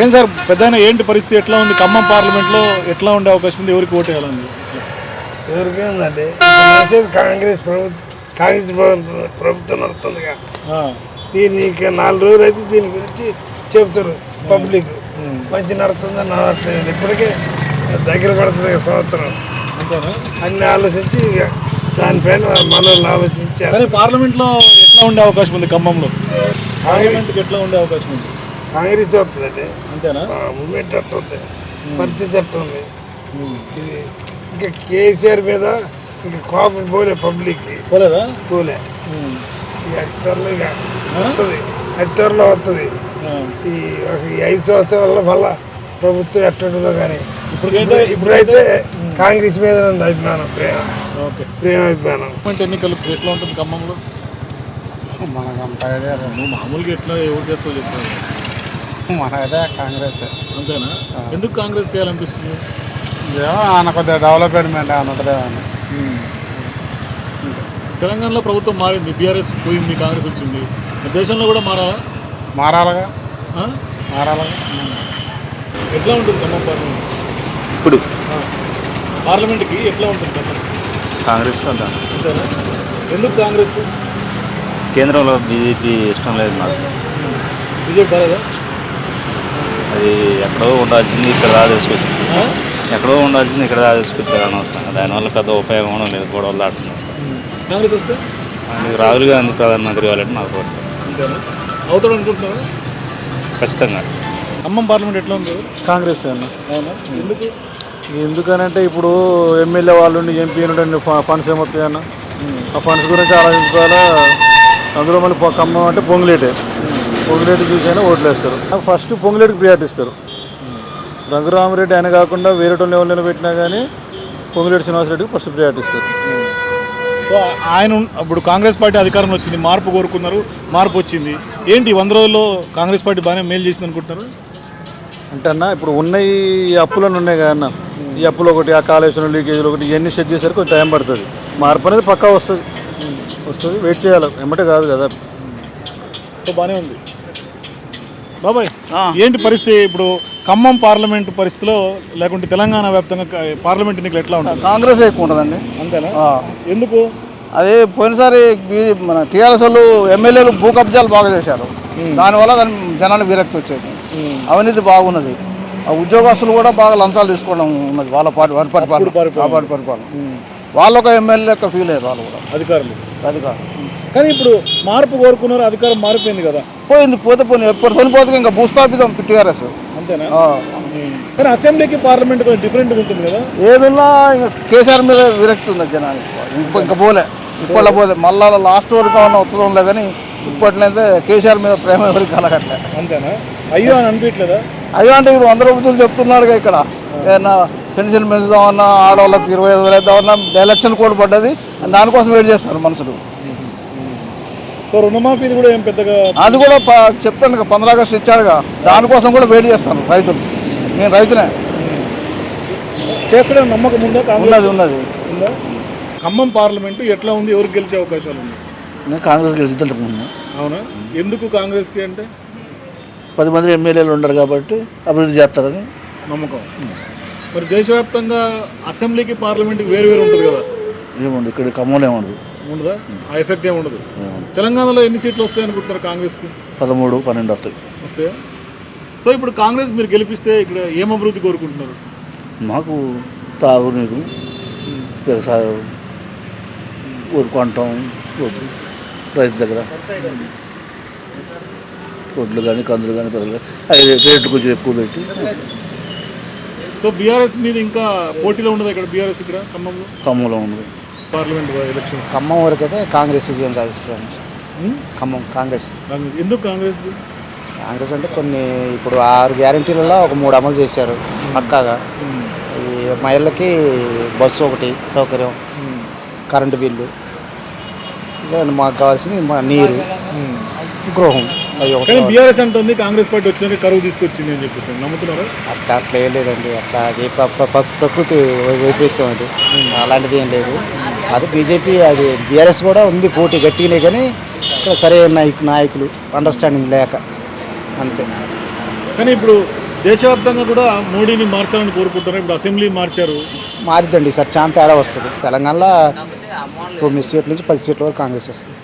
ఏం సార్ పెద్దయినా ఏంటి పరిస్థితి ఎట్లా ఉంది? ఖమ్మం పార్లమెంట్లో ఎట్లా ఉండే అవకాశం ఉంది? ఎవరికి ఓటు వేయాలండి? ఎవరికి ఉందండి కాంగ్రెస్ ప్రభుత్వం నడుతుందిగా. దీన్ని ఇక 4 రోజులు అయితే దీని గురించి చెప్తారు పబ్లిక్. మంచి నడుతుందని నడవట్లేదు. ఇప్పటికే దగ్గర పడుతుంది సంవత్సరం. అన్ని ఆలోచించి ఇక దానిపైన మనల్ని ఆలోచించారు. కానీ పార్లమెంట్లో ఎట్లా ఉండే అవకాశం ఉంది? ఖమ్మంలో పార్లమెంట్కి ఎట్లా ఉండే అవకాశం ఉంది? కాంగ్రెస్ వస్తుందండి. అంతేనా? మూమెంట్ అట్టుంది, పరిస్థితి అట్టుంది. ఇది ఇంకా కేసీఆర్ మీద ఇంకా కోపం పోలే పబ్లిక్కి. పోలేదా? పోలే. ఇక త్వరలో ఇక వస్తుంది, అది త్వరలో వస్తుంది. ఈ 5 సంవత్సరాల్లో మళ్ళా ప్రభుత్వం ఎట్టుంటుందో. కానీ ఇప్పుడైతే కాంగ్రెస్ మీద ఉంది అభిమానం, ప్రేమ అభిమానం. ఎన్నికలు ఎట్లా ఉంటుంది ఖమ్మంలో? మనకు అంత ఐడియా లేదు. నువ్వు మామూలుగా ఎట్లా ఎవరు చేస్తావు చెప్తావు? మనకైతే కాంగ్రెస్. అంతేనా? ఎందుకు కాంగ్రెస్ చేయాలనిపిస్తుంది? ఏమో ఆయన కొద్దిగా డెవలప్మెంట్ అని ఉంటుందేమో. తెలంగాణలో ప్రభుత్వం మారింది, బీఆర్ఎస్ పోయింది, కాంగ్రెస్ వచ్చింది. దేశంలో కూడా మారాలగా. ఎట్లా ఉంటుంది ఖమ్మం పార్లమెంట్ ఇప్పుడు? పార్లమెంట్కి ఎట్లా ఉంటుంది ఖమ్మం? కాంగ్రెస్ కదా. అంతేనా? ఎందుకు కాంగ్రెస్? కేంద్రంలో బీజేపీ ఇష్టం లేదు నాకు. బీజేపీ బాలేదా? అది ఎక్కడో ఉండాల్సింది ఇక్కడ తీసుకొచ్చింది, ఎక్కడో ఉండాల్సింది ఇక్కడ తీసుకొచ్చారు అనవసరంగా. దానివల్ల పెద్ద ఉపయోగం కూడా లేదు, గొడవలు దాటున్నారు. కాంగ్రెస్ వస్తే రాహుల్ గాంధీ ప్రధానమంత్రి కావాలంటే నాకు కోరిక. అంతేనా? అవుతాడు అనుకుంటున్నారా? ఖచ్చితంగా. ఖమ్మం పార్లమెంట్ ఎట్లా ఉంది? కాంగ్రెస్ అన్న. అవునా? ఎందుకు? ఎందుకనంటే ఇప్పుడు ఎమ్మెల్యే వాళ్ళు ఎంపీ నుండి ఫండ్స్ ఏమొస్తాయి అన్న, ఆ ఫండ్స్ గురించి ఆలోచించుకోవాలా. అందులో మళ్ళీ ఖమ్మం అంటే పొంగులేటి చూసి అయినా ఓట్లు వేస్తారు. ఫస్ట్ పొంగులేటికి ప్రియారిటీ ఇస్తారు. రఘురామరెడ్డి ఆయన కాకుండా వేరే వాళ్ళు ఎవరైనా పెట్టినా కానీ పొంగులేటి శ్రీనివాసరెడ్డికి ఫస్ట్ ప్రియారిటీ ఇస్తారు. సో ఆయన ఇప్పుడు కాంగ్రెస్ పార్టీ అధికారంలో వచ్చింది, మార్పు కోరుకున్నారు, మార్పు వచ్చింది. ఏంటి 100 రోజుల్లో కాంగ్రెస్ పార్టీ బాగానే మేలు చేసింది అనుకుంటున్నారు? అంటే అన్న ఇప్పుడు ఉన్న ఈ అప్పులను ఉన్నాయి కదా అన్న, ఈ అప్పులు ఒకటి, ఆ కాళేశ్వరం లీకేజీలు ఒకటి, ఇవన్నీ సెట్ చేసరికి కొంచెం టైం పడుతుంది. మార్పు అనేది పక్కా వస్తుంది, వెయిట్ చేయాలి, ఎమ్మటే కాదు కదా. సో బాగానే ఉంది. బాబాయ్ ఏంటి పరిస్థితి ఇప్పుడు ఖమ్మం పార్లమెంట్ పరిస్థితిలో, లేకుంటే తెలంగాణ వ్యాప్తంగా పార్లమెంట్ ఎన్నికలు ఎట్లా ఉంటాయి? కాంగ్రెస్ ఎక్కువ ఉంటుందండి. అంతేనా? ఎందుకు? అదే పోయినసారి మన టీఆర్ఎస్ వాళ్ళు ఎమ్మెల్యేలు భూ కబ్జాలు బాగా చేశారు, దానివల్ల జనానికి విరక్తి వచ్చేది. అవినీతి బాగున్నది. ఆ ఉద్యోగస్తులు కూడా బాగా లంచాలు తీసుకోవడం ఉన్నది. వాళ్ళ పార్టీ పరిపాలన వాళ్ళు ఒక ఎమ్మెల్యే యొక్క ఫీల్ అయ్యారు వాళ్ళు కూడా, అధికారులు. కానీ ఇప్పుడు మార్పు కోరుకున్నారు, అధికారం మారిపోయింది కదా. పోతే ఎప్పుడు చనిపోతే ఇంకా భూస్థాపితం టీఆర్ఎస్. అంతేనా? కానీ అసెంబ్లీకి పార్లమెంట్ కొంచెం డిఫరెంట్గా ఉంటుంది కదా. ఏదున్నా ఇంకా కేసీఆర్ మీద విరక్తి ఉంది జనానికి. ఇంకా ఇప్పట్లో పోలే మళ్ళా లాస్ట్ వరకు ఏమన్నా వస్తుందో కానీ ఇప్పట్లయితే కేసీఆర్ మీద ప్రేమ ఎవరికి కలగట్లే. అంతేనా? అయ్యో అని అనిపించలేదా? అయ్యో అంటే ఇప్పుడు 100 రూపాయలు చెప్తున్నాడుగా ఇక్కడ. ఏదన్నా పెన్షన్ పెంచుదామన్నా, ఆడవాళ్ళకి 25,000 వేద్దామన్నా ఎలక్షన్ కోడ్ పడ్డది, దానికోసం వెయిట్ చేస్తారు మనుషులు. సో రుణమాఫీ కూడా ఏం పెద్దగా, అది కూడా చెప్తాను 15 ఆగస్టు ఇచ్చాడుగా, దానికోసం కూడా వెయిట్ చేస్తాను రైతులు. నేను రైతునే. చేస్తాడని నమ్మకం ఉందా? ఉన్నది. ఖమ్మం పార్లమెంటు ఎట్లా ఉంది? ఎవరికి గెలిచే అవకాశాలు ఉన్నాయి? నేను కాంగ్రెస్ గెలిచిద్దాం. అవునా? ఎందుకు కాంగ్రెస్కి అంటే? 10 మంది ఎమ్మెల్యేలు ఉండరు కాబట్టి అభివృద్ధి చేస్తారని నమ్మకం. మరి దేశవ్యాప్తంగా అసెంబ్లీకి పార్లమెంట్కి వేరు ఉంటుంది కదా. ఏముంది ఇక్కడ ఖమ్మంలో ఏముండదు. ఉండదా? ఆ ఎఫెక్ట్ ఏమి ఉండదు. తెలంగాణలో ఎన్ని సీట్లు వస్తాయి అనుకుంటున్నారు కాంగ్రెస్కి? 13, 12 వస్తాయా? సో ఇప్పుడు కాంగ్రెస్ మీరు గెలిపిస్తే ఇక్కడ ఏం అభివృద్ధి కోరుకుంటున్నారు? మాకు తాగునీరు, వ్యవసాయం, కొనటం, రైతు దగ్గర వడ్లు కానీ, కందులు కానీ, పెద్దలు అవి రేట్లు కొంచెం ఎక్కువ పెట్టి. సో బీఆర్ఎస్ మీద ఇంకా పోటీలో ఉండదు ఇక్కడ? బీఆర్ఎస్ ఇక్కడ ఖమ్మంలో ఉండదు. పార్లమెంట్ ఎలక్షన్స్ ఖమ్మం వరకు అయితే కాంగ్రెస్ విజయం సాధిస్తాను. ఖమ్మం కాంగ్రెస్. ఎందుకు కాంగ్రెస్? కాంగ్రెస్ అంటే కొన్ని ఇప్పుడు 6 గ్యారంటీలలో ఒక 3 అమలు చేశారు పక్కాగా. ఈ మహిళలకి బస్సు ఒకటి సౌకర్యం, కరెంటు బిల్లు, మాకు కావాల్సిన నీరు, గృహం. కానీ బీఆర్ఎస్ అంటుంది కాంగ్రెస్ పార్టీ వచ్చినాక కరువు తీసుకొచ్చింది అని చెప్పేసి నమ్ముతున్నారా? అట్లా ఏం లేదండి. అట్లా అది ప్రకృతి వైపరీత్యం అది, అలాంటిది ఏం లేదు. అది బీజేపీ, అది బీఆర్ఎస్ కూడా ఉంది పోటీ గట్టిగానే, కానీ ఇక్కడ సరైన నాయకులు అండర్స్టాండింగ్ లేక అంతే. కానీ ఇప్పుడు దేశవ్యాప్తంగా కూడా మోడీని మార్చాలని కోరుకుంటున్నారు. ఇప్పుడు అసెంబ్లీ మార్చారు. మారిద్దండి సార్ చాలా తేడా వస్తుంది. తెలంగాణలో 9 సీట్ల నుంచి 10 సీట్ల వరకు కాంగ్రెస్ వస్తుంది.